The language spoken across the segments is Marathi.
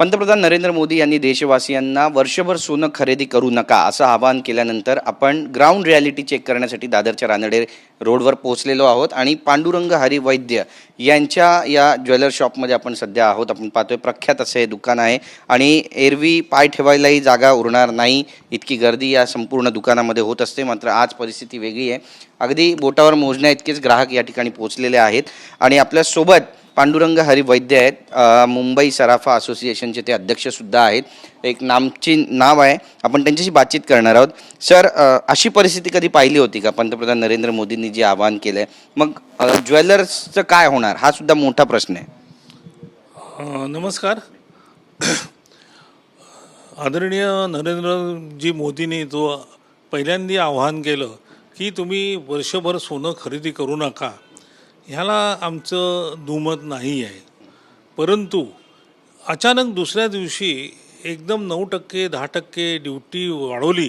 पंतप्रधान नरेंद्र मोदी यांनी देशवासियांना वर्षभर सोनं खरेदी करू नका असं आवाहन केल्यानंतर आपण ग्राउंड रियालिटी चेक करण्यासाठी दादरच्या रानडे रोडवर पोहोचलेलो आहोत आणि पांडुरंग हरी वैद्य यांच्या या ज्वेलर शॉपमध्ये आपण सध्या आहोत. आपण पाहतोय प्रख्यात असं हे दुकान आहे आणि एरवी पाय ठेवायलाही जागा उरणार नाही इतकी गर्दी या संपूर्ण दुकानामध्ये होत असते. मात्र आज परिस्थिती वेगळी आहे. अगदी बोटावर मोजण्या इतकेच ग्राहक या ठिकाणी पोहोचलेले आहेत आणि आपल्यासोबत पांडुरंग हरी वैद्य आहेत. मुंबई सराफा असोसिएशनचे ते अध्यक्षसुद्धा आहेत. एक नाव आहे. आपण त्यांच्याशी बातचीत करणार आहोत. सर, अशी परिस्थिती कधी पाहिली होती का? पंतप्रधान नरेंद्र मोदींनी जे आवाहन केलं आहे, मग ज्वेलर्सचं काय होणार हा सुद्धा मोठा प्रश्न आहे. नमस्कार. आदरणीय नरेंद्रजी मोदींनी जो पहिल्यांदा आवाहन केलं की तुम्ही वर्षभर सोनं खरेदी करू नका, ह्याला आमचं दुमत नाही आहे. परंतु अचानक दुसऱ्या दिवशी एकदम 9% 10% ड्युटी वाढवली,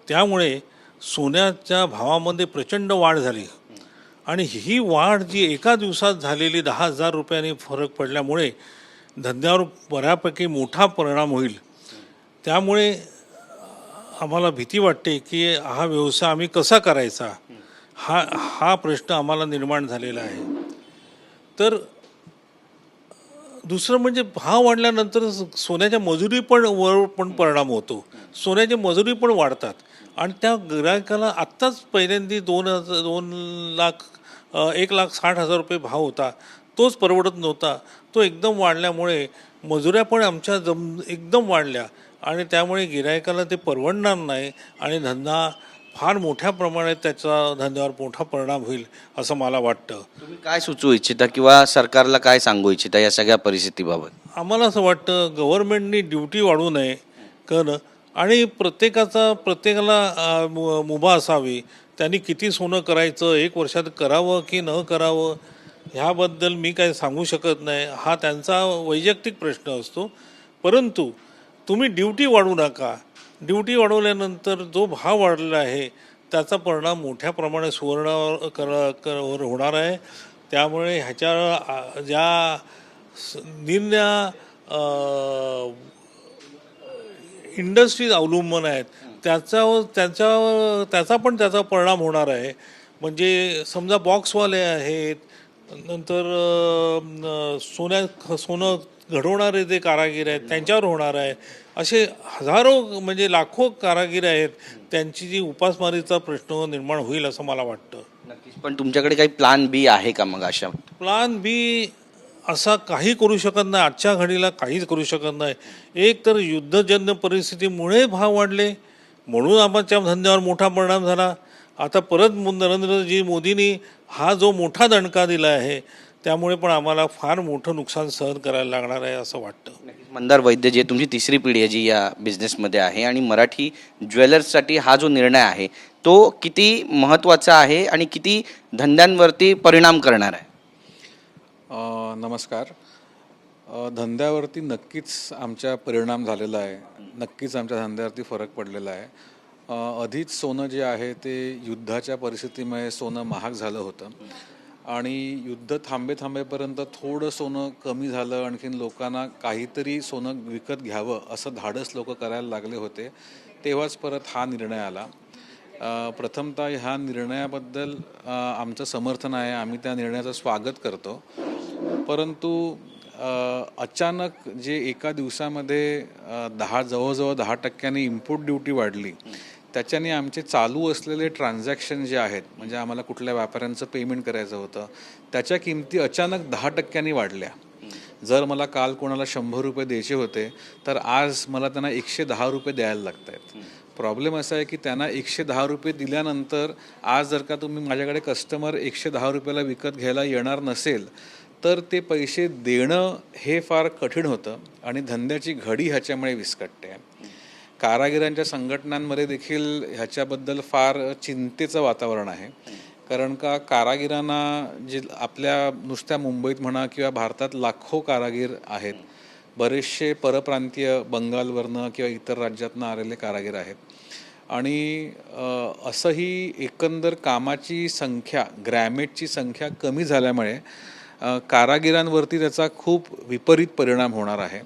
त्यामुळे सोन्याच्या भावामध्ये प्रचंड वाढ झाली आणि ही वाढ जी एका दिवसात झालेली 10,000 रुपयांनी फरक पडल्यामुळे धंद्यावर बऱ्यापैकी मोठा परिणाम होईल. त्यामुळे आम्हाला भीती वाटते की हा व्यवसाय आम्ही कसा करायचा, हा प्रश्न आम्हाला निर्माण झालेला आहे. तर दुसरं म्हणजे भाव वाढल्यानंतर सोन्याच्या मजुरी पण परिणाम होतो. सोन्याची मजुरी पण वाढतात आणि त्या गिरायकाला आत्ताच पहिल्यांदा 1,60,000 रुपये भाव होता, तोच परवडत नव्हता. तो एकदम वाढल्यामुळे मजुऱ्या पण आमच्या एकदम वाढल्या आणि त्यामुळे गिरायकाला ते परवडणार नाही आणि धंदा फार मोठ्या प्रमाणात त्याचा धंद्यावर मोठा परिणाम होईल असं मला वाटतं. तुम्ही काय सुचवू इच्छिता किंवा सरकारला काय सांगू इच्छिता या सगळ्या परिस्थितीबाबत? आम्हाला असं वाटतं गव्हर्नमेंटनी ड्युटी वाढवू नये करणं आणि प्रत्येकाला मुभा असावी. त्यांनी किती सोनं करायचं, 1 वर्षात करावं की न करावं ह्याबद्दल मी काय सांगू शकत नाही. हा त्यांचा वैयक्तिक प्रश्न असतो. परंतु तुम्ही ड्युटी वाढवू नका. ड्युटी वाढवल्यानंतर जो भाव वाढलेला आहे त्याचा परिणाम मोठ्या प्रमाणात सुवर्णावर होणार आहे. त्यामुळे ह्याच्या ज्या निरनिराळ्या इंडस्ट्रीज अवलंबून आहेत त्याचा परिणाम होणार आहे. म्हणजे समजा बॉक्सवाले आहेत, नंतर सोनं घडवणारे जे कारागीर आहेत त्यांच्यावर होणार आहे. असे हजारो म्हणजे लाखो कारागीर आहेत, त्यांची जी उपासमारीचा प्रश्न निर्माण होईल असं मला वाटतं. नक्कीच. पण तुमच्याकडे काही प्लान बी आहे का मग अशा? प्लान बी असा काही करू शकत नाही. आजच्या घडीला काहीच करू शकत नाही. एक तर युद्धजन्य परिस्थितीमुळे भाव वाढले म्हणून आमच्या धंद्यावर मोठा परिणाम झाला. आता परत नरेंद्रजी मोदींनी हा जो मोठा दणका दिला आहे त्यामुळे पण आम्हाला फार मोठं नुकसान सहन करायला लागणार आहे असं वाटतं. मंदार वैद्य जी तुमची तिसरी पिढी आहे जी या बिझनेसमध्ये आहे आणि मराठी ज्वेलर्ससाठी हा जो निर्णय आहे तो किती महत्त्वाचा आहे आणि किती धंद्यांवरती परिणाम करणार आहे? नमस्कार. धंद्यावरती नक्कीच आमच्या परिणाम झालेला आहे. नक्कीच आमच्या धंद्यावरती फरक पडलेला आहे. आधीच सोनं जे आहे ते युद्धाच्या परिस्थितीमुळे सोनं महाग झालं होतं आणि युद्ध थांबेपर्यंत थोडं सोनं कमी झालं. आणखीन लोकांना काहीतरी सोनं विकत घ्यावं असं धाडस लोक करायला लागले होते. तेव्हाच परत हा निर्णय आला. प्रथमतः ह्या निर्णयाबद्दल आमचं समर्थन आहे. आम्ही त्या निर्णयाचं स्वागत करतो. परंतु अचानक जे एका दिवसामध्ये जवळजवळ 10% इम्पोर्ट ड्युटी वाढली, त्याच्याने आमचे चालू असलेले ट्रान्झॅक्शन जे आहेत, म्हणजे आम्हाला कुठल्या व्यापाऱ्यांचं पेमेंट करायचं होतं त्याच्या किमती अचानक 10% वाढल्या. जर मला काल कोणाला 100 रुपये द्यायचे होते तर आज मला त्यांना 110 रुपये द्यायला लागत आहेत. प्रॉब्लेम असा आहे की त्यांना 110 रुपये दिल्यानंतर आज जर का तुम्ही माझ्याकडे कस्टमर 110 रुपयाला विकत घ्यायला येणार नसेल तर ते पैसे देणं हे फार कठीण होतं आणि धंद्याची घडी ह्याच्यामुळे विस्कटते. कारागिरांच्या संघटनांमध्ये देखील ह्याच्याबद्दल फार चिंतेचं वातावरण आहे. कारण का कारागिरांना जे आपल्या नुसत्या मुंबईत म्हणा किंवा भारतात लाखो कारागीर आहेत. बरेचसे परप्रांतीय बंगालवरनं किंवा इतर राज्यातनं आलेले कारागीर आहेत आणि असंही एकंदर कामाची संख्या, ग्रॅमेजची संख्या कमी झाल्यामुळे कारागिरांवरती त्याचा खूप विपरीत परिणाम होणार आहे.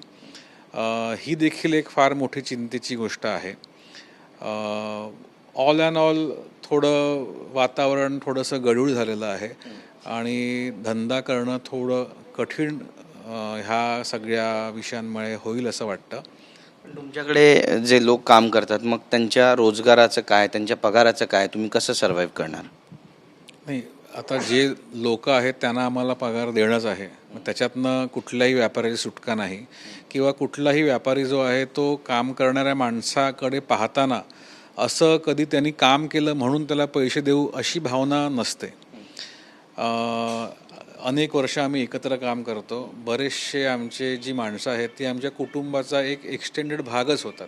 ही देखील एक फार मोठी चिंतेची गोष्ट आहे. ऑल अँड ऑल थोडं वातावरण थोडंसं गढूळ झालेलं आहे आणि धंदा करणं थोडं कठीण ह्या सगळ्या विषयांमुळे होईल असं वाटतं. पण तुमच्याकडे जे लोक काम करतात मग त्यांच्या रोजगाराचं काय, त्यांच्या पगाराचं काय, तुम्ही कसं सर्व्हाइव्ह करणार? नाही, आता जे लोक आहेत त्यांना आम्हाला पगार देणंच आहे. मग त्याच्यातनं कुठल्याही व्यापाऱ्याची सुटका नाही किंवा कुठलाही व्यापारी जो आहे तो काम करणाऱ्या माणसाकडे पाहताना असं कधी त्यांनी काम केलं म्हणून त्याला पैसे देऊ अशी भावना नसते. अनेक वर्ष आम्ही एकत्र काम करतो. बरेचसे आमचे जी माणसं आहेत ती आमच्या कुटुंबाचा एक एक्सटेंडेड भागच होतात.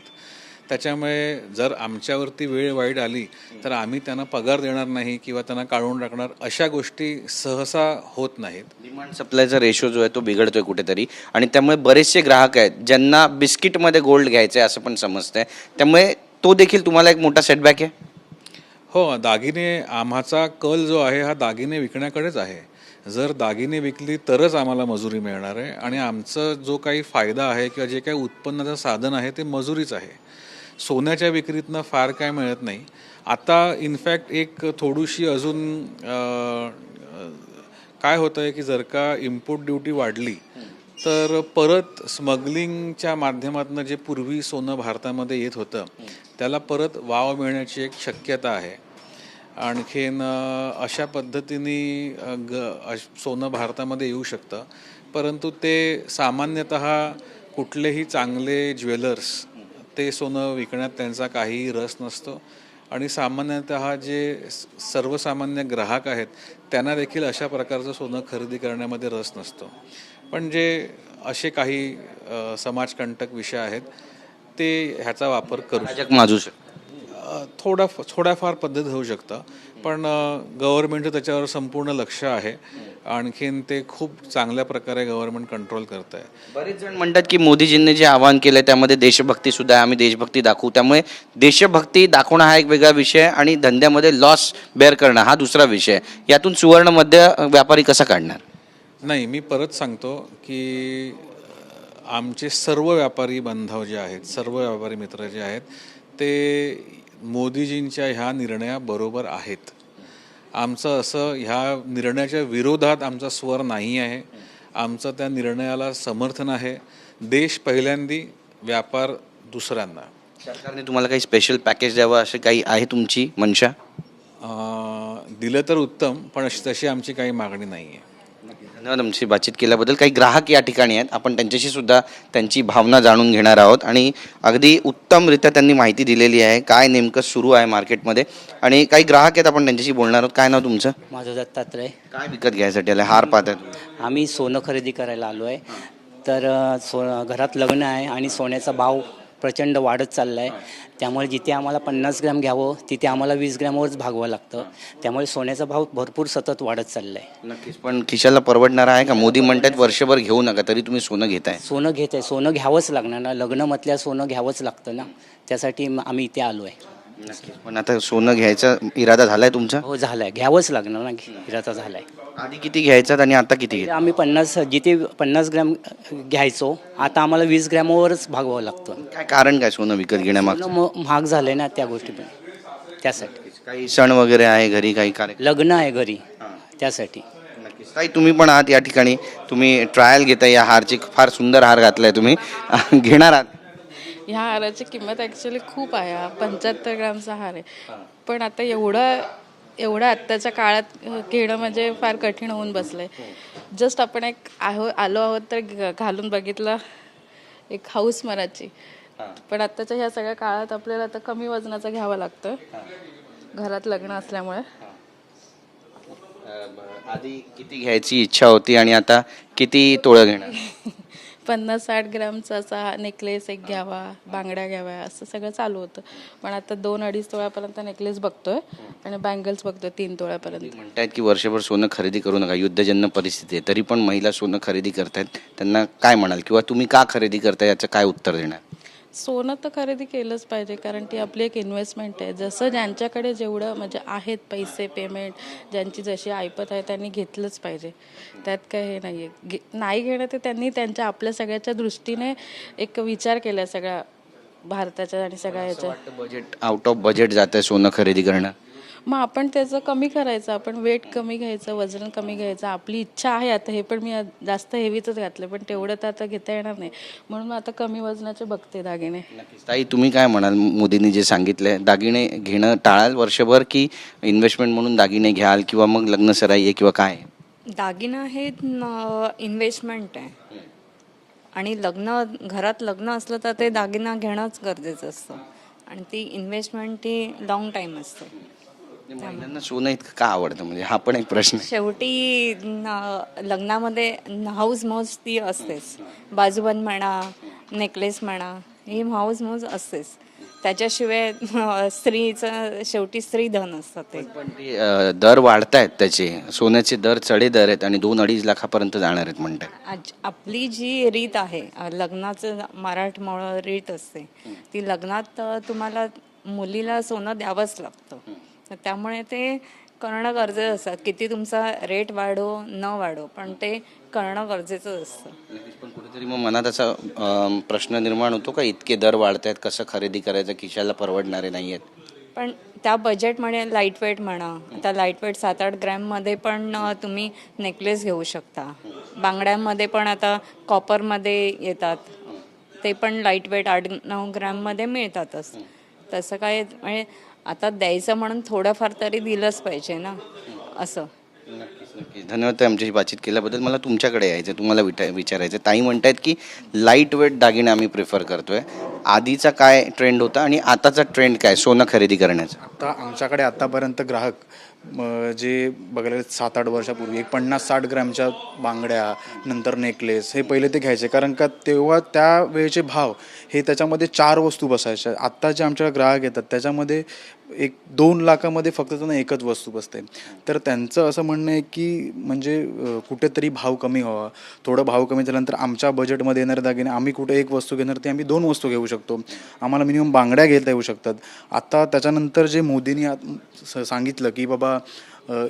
त्याच्यामुळे जर आमच्यावरती वेळ वाईट आली तर आम्ही त्यांना पगार देणार नाही किंवा त्यांना काढून टाकणार अशा गोष्टी सहसा होत नाहीत. डिमांड सप्लायचा रेशो जो आहे तो बिघडतोय कुठेतरी आणि त्यामुळे बरेचसे ग्राहक आहेत ज्यांना बिस्किटमध्ये गोल्ड घ्यायचं आहे असं पण समजतंय. त्यामुळे तो देखील तुम्हाला एक मोठा सेटबॅक आहे. हो, दागिने आम्हाचा कल जो आहे हा दागिने विकण्याकडेच आहे. जर दागिने विकली तरच आम्हाला मजुरी मिळणार आहे आणि आमचं जो काही फायदा आहे किंवा जे काही उत्पन्नाचं साधन आहे ते मजुरीच आहे. सोन्याच्या विक्रीतनं फार काय मिळत नाही. आता इनफॅक्ट एक थोडीशी अजून काय होतं आहे की जर का इम्पोर्ट ड्युटी वाढली तर परत स्मगलिंगच्या माध्यमातून जे पूर्वी सोनं भारतामध्ये येत होतं त्याला परत वाव मिळण्याची एक शक्यता आहे. आणखीन अशा पद्धतीने सोनं भारतामध्ये येऊ शकतं, परंतु ते सामान्यतः कुठलेही चांगले ज्वेलर्स ते सोनं विकण्यात त्यांचा काही रस नसतो आणि सामान्यतः जे सर्वसामान्य ग्राहक आहेत त्यांना देखील अशा प्रकारचं सोनं खरेदी करण्यामध्ये रस नसतो. पण जे असे काही समाजकंटक विषय आहेत ते ह्याचा वापर करू माजू शकतो. थोड्याफार पद्धत होऊ शकतं, पण गव्हर्नमेंटचं त्याच्यावर संपूर्ण लक्ष आहे. आणखीन ते खूप चांगल्या प्रकारे गव्हर्नमेंट कंट्रोल करत आहे. बरेच जण म्हणतात की मोदीजींनी जे आवाहन केलं त्यामध्ये देशभक्ती सुद्धा आहे, आम्ही देशभक्ती दाखवू. त्यामुळे देशभक्ती दाखवणं हा एक वेगळा विषय आणि धंद्यामध्ये लॉस बेअर करणं हा दुसरा विषय. यातून सुवर्ण मध्य व्यापारी कसा काढणार? नाही, मी परत सांगतो की आमचे सर्व व्यापारी बांधव जे आहेत, सर्व व्यापारी मित्र जे आहेत ते मोदीजींच्या ह्या निर्णयाबरोबर आहेत. आमचं असं ह्या निर्णयाच्या विरोधात आमचा स्वर नाही आहे. आमचं त्या निर्णयाला समर्थन आहे. देश पहिल्यांदी, व्यापार दुसऱ्यांदा. सरकारने तुम्हाला काही स्पेशल पॅकेज द्यावं असे काही आहे तुमची मनशा? दिलं तर उत्तम, पण तशी आमची काही मागणी नाही आहे. धन्यवाद आमची बातचीत केल्याबद्दल. काही ग्राहक या ठिकाणी आहेत, आपण त्यांच्याशी सुद्धा त्यांची भावना जाणून घेणार आहोत आणि अगदी उत्तमरित्या त्यांनी माहिती दिलेली आहे काय नेमकं सुरू आहे मार्केटमध्ये. आणि काही ग्राहक आहेत, आपण त्यांच्याशी बोलणार आहोत. काय नाव तुमचं? माझं दत्तात्रय. काय विकत घ्यायसाठी आलं? हार पाहतात? आम्ही सोनं खरेदी करायला आलो आहे. तर घरात लग्न आहे आणि सोन्याचा भाव प्रचंड वाढत चालला आहे. त्यामुळे जिथे आम्हाला 50 ग्रॅम घ्यावं तिथे आम्हाला 20 ग्रॅमवरच भागवावं लागतं. त्यामुळे सोन्याचा भाव भरपूर सतत वाढत चालला आहे. नक्कीच. पण खिशाला परवडणार आहे का? मोदी म्हणतात वर्षभर घेऊ नका, तरी तुम्ही सोनं घेताय. सोनं घेत आहे, सोनं घ्यावंच लागणार ना. लग्न म्हटल्या सोनं घ्यावंच लागतं ना. त्यासाठी आम्ही इथे आलो आहे. नक्कीच. पण आता सोनं घ्यायचा इरादा झालाय तुमचा? हो, झालं आहे. घ्यावंच लागणार ना. इरादा झाला आहे. आधी किती घ्यायचा आणि आता किती घ्यायचा? आम्ही 50 ग्रॅम घ्यायचो, आता आम्हाला 20 ग्रॅमवरच भागवावं लागतं. काय कारण काय सोनं विकत घेण्यामागचं? सोनं महाग झालं आहे ना, त्या गोष्टी पण त्यासाठी. काही सण वगैरे आहे घरी, काही कार्यक्रम? लग्न आहे घरी, त्यासाठी. नक्कीच. ताई, तुम्ही पण आहात या ठिकाणी, तुम्ही ट्रायल घेताय या हारची. फार सुंदर हार घातलाय तुम्ही, घेणार आहात? ह्या हाराची किंमत ॲक्च्युली खूप आहे. हा 75 ग्रामचा हार आहे. पण आता एवढं आत्ताच्या काळात घेणं म्हणजे फार कठीण होऊन बसलं आहे. जस्ट आपण आलो आहोत तर घालून बघितलं, एक हौस मनाची. पण आत्ताच्या ह्या सगळ्या काळात आपल्याला आता कमी वजनाचा घ्यावं लागतं, घरात लग्न असल्यामुळे. आधी किती घ्यायची इच्छा होती आणि आता किती तोळं घेणार? 50-60 ग्रॅमचा असा नेकलेस एक घ्यावा, बांगड्या घ्याव्या, असं सगळं चालू होतं. पण आता 2-2.5 तोळ्यापर्यंत नेकलेस बघतोय आणि बँगल्स बघतोय 3 तोळ्यापर्यंत. म्हणतायत की वर्षभर सोनं खरेदी करू नका, युद्धजन्य परिस्थिती आहे, तरी पण महिला सोनं खरेदी करतायत. त्यांना काय म्हणाल किंवा तुम्ही का खरेदी करताय याचं काय उत्तर देणार? सोनं तर खरेदी केलंच पाहिजे, कारण ती आपली एक इन्व्हेस्टमेंट आहे. जसं ज्यांच्याकडे जेवढं म्हणजे आहेत पैसे, पेमेंट, ज्यांची जशी ऐपत आहे त्यांनी घेतलंच पाहिजे. त्यात काय हे नाही आहे. नाही घेणं ते त्यांनी त्यांच्या आपल्या सगळ्याच्या दृष्टीने एक विचार केला सगळ्या भारताच्या आणि सगळ्या ह्याच्या. बजेट आउट ऑफ बजेट जात आहे सोनं खरेदी करणं. मग आपण त्याचं कमी करायचं, आपण वेट कमी घ्यायचं, वजन कमी घ्यायचं. आपली इच्छा आहे आता, हे पण मी जास्त हेवीचंच घातलं, पण तेवढं तर आता घेता येणार नाही, म्हणून आता कमी वजनाचे बघते दागिने. ताई, तुम्ही काय म्हणाल? मोदींनी जे सांगितलंय, दागिने घेणं टाळाल वर्षभर, की इन्व्हेस्टमेंट म्हणून दागिने घ्याल, किंवा मग लग्न सराई आहे किंवा काय? दागिना हे इन्व्हेस्टमेंट आहे आणि घरात लग्न असलं तर ते दागिना घेणंच गरजेचं असतं आणि ती इन्व्हेस्टमेंट ती लॉंग टाईम असते. महिलांना सोनं इतकं का आवडतं, म्हणजे हा पण एक प्रश्न आहे. शेवटी लग्नामध्ये हाऊस मौज ती असतेच. बाजूबंद म्हणा, नेकलेस म्हणा, ही हाऊस मौज असतेच. त्याच्याशिवाय स्त्रीचं शेवटी स्त्री धन असतं ते. पण ते दर वाढतायत, त्याचे सोन्याचे दर चढे दर आहेत आणि 2-2.5 लाखापर्यंत जाणार आहेत म्हणतात. आपली जी रीत आहे लग्नाचं, मराठमोळं रीत असते ती, लग्नात तुम्हाला मुलीला सोनं द्यावंच लागतं. तर त्यामुळे ते करणं गरजेचं असतं. किती तुमचा रेट वाढो न वाढो, पण ते करणं गरजेचं असतं. पण कुठेतरी मग मनात असा प्रश्न निर्माण होतो का, इतके दर वाढत आहेत, कसं खरेदी करायचं, खिशाला परवडणारे नाही आहेत? पण त्या बजेटमध्ये लाईटवेट म्हणा, आता लाईटवेट 7-8 ग्रॅममध्ये पण तुम्ही नेकलेस घेऊ शकता. बांगड्यांमध्ये पण आता कॉपरमध्ये येतात, ते पण लाईटवेट 8-9 ग्रॅममध्ये मिळतातच. तसं काय म्हणजे आता द्यायचं म्हणून थोडंफार तरी दिलंच पाहिजे ना, असं. नक्कीच. धन्यवाद ताई, आमच्याशी बातचीत केल्याबद्दल. मला तुमच्याकडे यायचं, तुम्हाला विचारायचं. ताई म्हणतायत की लाईट वेट दागिने आम्ही प्रिफर करतोय. आधीचा काय ट्रेंड होता आणि आताचा ट्रेंड काय सोनं खरेदी करण्याचा? आता आमच्याकडे आतापर्यंत ग्राहक जे बघायला 7-8 वर्षापूर्वी 50-60 ग्रॅमच्या बांगड्या, नंतर नेकलेस, हे पहिले ते घ्यायचे, कारण का तेव्हा त्या वेळेचे भाव हे त्याच्यामध्ये 4 वस्तू बसायच्या. आत्ता जे आमच्याकडे ग्राहक येतात त्याच्यामध्ये 1-2 लाखामध्ये फक्त त्यांना एकच वस्तू बसते. तर त्यांचं असं म्हणणं आहे की म्हणजे कुठेतरी भाव कमी व्हावा. थोडं भाव कमी झाल्यानंतर आमच्या बजेटमध्ये येणारे दागिने आम्ही कुठे एक वस्तू घेणार ते आम्ही 2 वस्तू घेऊ शकतो. आम्हाला मिनिमम बांगड्या घेता येऊ शकतात. आता त्याच्यानंतर जे मोदींनी सांगितलं की बाबा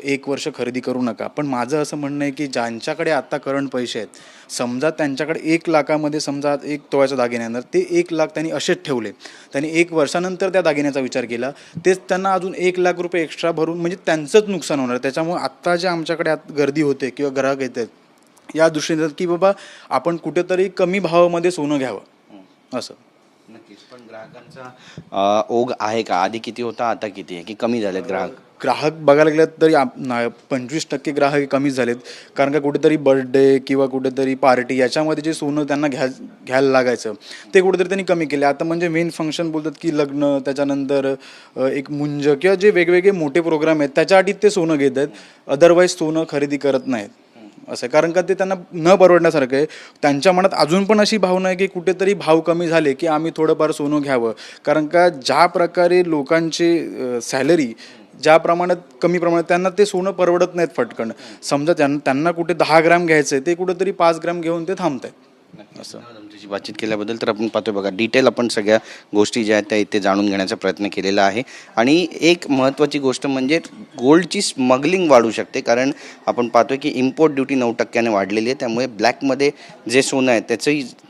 1 वर्ष खरेदी करू नका, पण माझं असं म्हणणं आहे की ज्यांच्याकडे आत्ता करंट पैसे आहेत, समजा त्यांच्याकडे 1 लाखामध्ये समजा 1 तोळ्याचा दागिना येणार, ते 1 लाख त्यांनी असेच ठेवले. त्यांनी 1 वर्षानंतर त्या दागिन्याचा विचार केला, तेच त्यांना अजून 1 लाख रुपये एक्स्ट्रा भरून म्हणजे त्यांचंच नुकसान होणार. त्याच्यामुळे आत्ता जे आमच्याकडे गर्दी होते किंवा ग्राहक येतात या दृष्टीने की बाबा आपण कुठेतरी कमी भावामध्ये सोनं घ्यावं असं. नक्कीच. पण ग्राहकांचा ओघ आहे का? आधी किती होता, आता किती आहे, की कमी झालेत ग्राहक बघायला गेलं तरी 25% ग्राहक हे कमीच झालेत. कारण का कुठेतरी बर्थडे किंवा कुठेतरी पार्टी याच्यामध्ये जे सोनं त्यांना घ्यायला लागायचं ते कुठेतरी त्यांनी कमी केले. आता म्हणजे मेन फंक्शन बोलतात की लग्न, त्याच्यानंतर एक मुंज किंवा जे वेगवेगळे मोठे प्रोग्राम आहेत त्याच्यासाठी ते सोनं घेत आहेत. अदरवाईज सोनं खरेदी करत नाहीत असं, कारण का ते त्यांना न परवडण्यासारखं आहे. त्यांच्या मनात अजून पण अशी भावना आहे की कुठेतरी भाव कमी झाले की आम्ही थोडंफार सोनं घ्यावं. कारण का ज्या प्रकारे लोकांची सॅलरी ज्या प्रमाणात कमी प्रमाणात, त्यांना ते सोनं परवडत नाहीत फटकन. समजा त्यांना कुठे 10 ग्रॅम घ्यायचं आहे, ते कुठेतरी 5 ग्रॅम घेऊन ते थांबत आहेत असं. आमच्याशी बातचीत केल्याबद्दल. तर आपण पाहतोय बघा, डिटेल आपण सगळ्या गोष्टी ज्या आहेत त्या इथे जाणून घेण्याचा प्रयत्न केलेला आहे. आणि एक महत्त्वाची गोष्ट म्हणजे गोल्डची स्मगलिंग वाढू शकते, कारण आपण पाहतोय की इम्पोर्ट ड्युटी 9% वाढलेली आहे. त्यामुळे ब्लॅकमध्ये जे सोनं आहे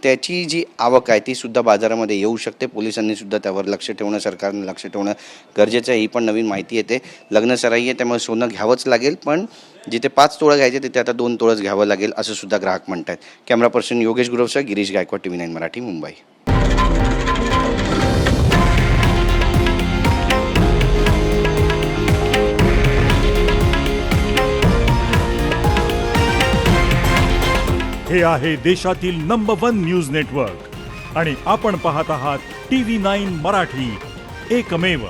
त्याची जी आवक आहे ती सुद्धा बाजारामध्ये येऊ शकते. पोलिसांनी सुद्धा त्यावर लक्ष ठेवणं, सरकारने लक्ष ठेवणं गरजेचं आहे. ही पण नवीन माहिती येते. लग्न सराई आहे त्यामुळे सोनं घ्यावंच लागेल, पण जिथे 5 तोळं घ्यायचे तिथे आता 2 तोळंच घ्यावं लागेल असं सुद्धा ग्राहक म्हणतात. कॅमेरा पर्सन योगेश गुरवसह गिरीश गायकवाड, TV9 मराठी, मुंबई. हे आहे देशातील नंबर 1 न्यूज नेटवर्क आणि आपण पाहत आहात TV9 मराठी, एकमेव.